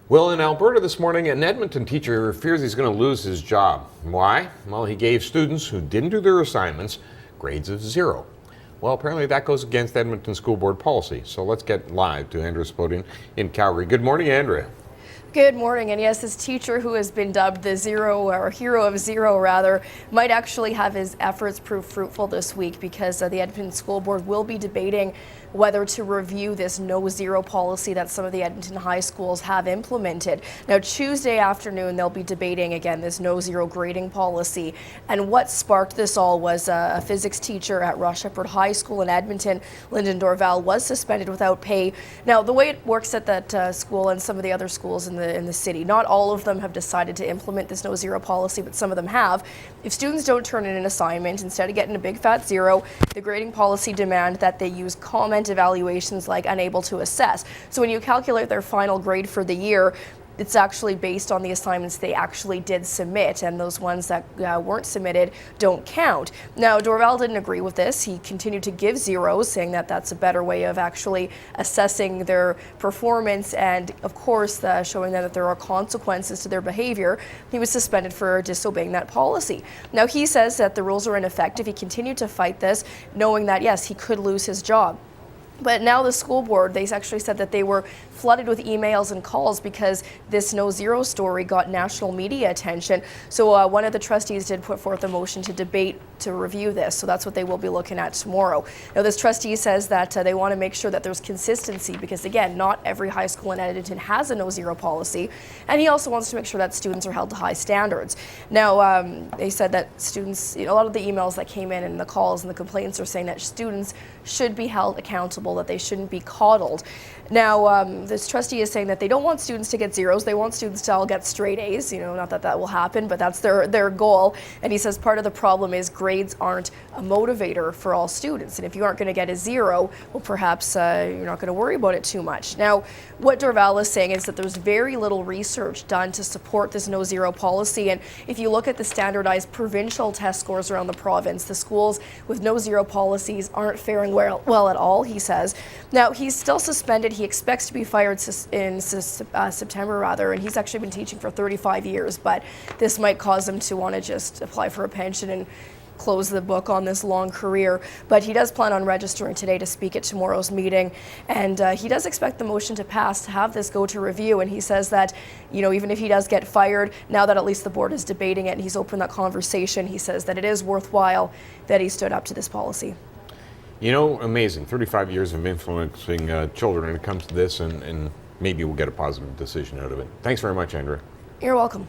Well, in Alberta this morning, an Edmonton teacher fears he's going to lose his job. Why? Well, he gave students who didn't do their assignments grades of 0. Well, apparently that goes against Edmonton School Board policy. So let's get live to Andrea Spoding in Calgary. Good morning, Andrea. Good morning, and yes, this teacher who has been dubbed the hero of zero rather, might actually have his efforts prove fruitful this week because the Edmonton School Board will be debating whether to review this no-zero policy that some of the Edmonton high schools have implemented. Now, Tuesday afternoon, they'll be debating again this no-zero grading policy, and what sparked this all was a physics teacher at Ross Shepherd High School in Edmonton, Lynden Dorval, was suspended without pay. Now, the way it works at that school and some of the other schools in the city, not all of them have decided to implement this no-zero policy, but some of them have. If students don't turn in an assignment, instead of getting a big fat 0, the grading policy demand that they use comment evaluations like unable to assess. So when you calculate their final grade for the year, it's actually based on the assignments they actually did submit, and those ones that weren't submitted don't count. Now, Dorval didn't agree with this. He continued to give zeros, saying that that's a better way of actually assessing their performance and, of course, showing them that there are consequences to their behavior. He was suspended for disobeying that policy. Now, he says that the rules are ineffective. He continued to fight this, knowing that, yes, he could lose his job. But now the school board, they actually said that they were flooded with emails and calls because this no-zero story got national media attention. So one of the trustees did put forth a motion to debate to review this. So that's what they will be looking at tomorrow. Now, this trustee says that they want to make sure that there's consistency because, again, not every high school in Edmonton has a no-zero policy. And he also wants to make sure that students are held to high standards. Now, they said that students, a lot of the emails that came in and the calls and the complaints are saying that students should be held accountable, that they shouldn't be coddled. Now, this trustee is saying that they don't want students to get zeros. They want students to all get straight A's. Not that that will happen, but that's their goal. And he says part of the problem is grades aren't a motivator for all students. And if you aren't going to get a 0, well, perhaps you're not going to worry about it too much. Now, what Dorval is saying is that there's very little research done to support this no-zero policy. And if you look at the standardized provincial test scores around the province, the schools with no-zero policies aren't faring well at all, he says. Now, he's still suspended. He expects to be fired in September, and he's actually been teaching for 35 years, but this might cause him to want to just apply for a pension and close the book on this long career. But he does plan on registering today to speak at tomorrow's meeting, and he does expect the motion to pass to have this go to review. And he says that, even if he does get fired, now that at least the board is debating it and he's opened that conversation, he says that it is worthwhile that he stood up to this policy. Amazing. 35 years of influencing children when it comes to this, and maybe we'll get a positive decision out of it. Thanks very much, Andrea. You're welcome.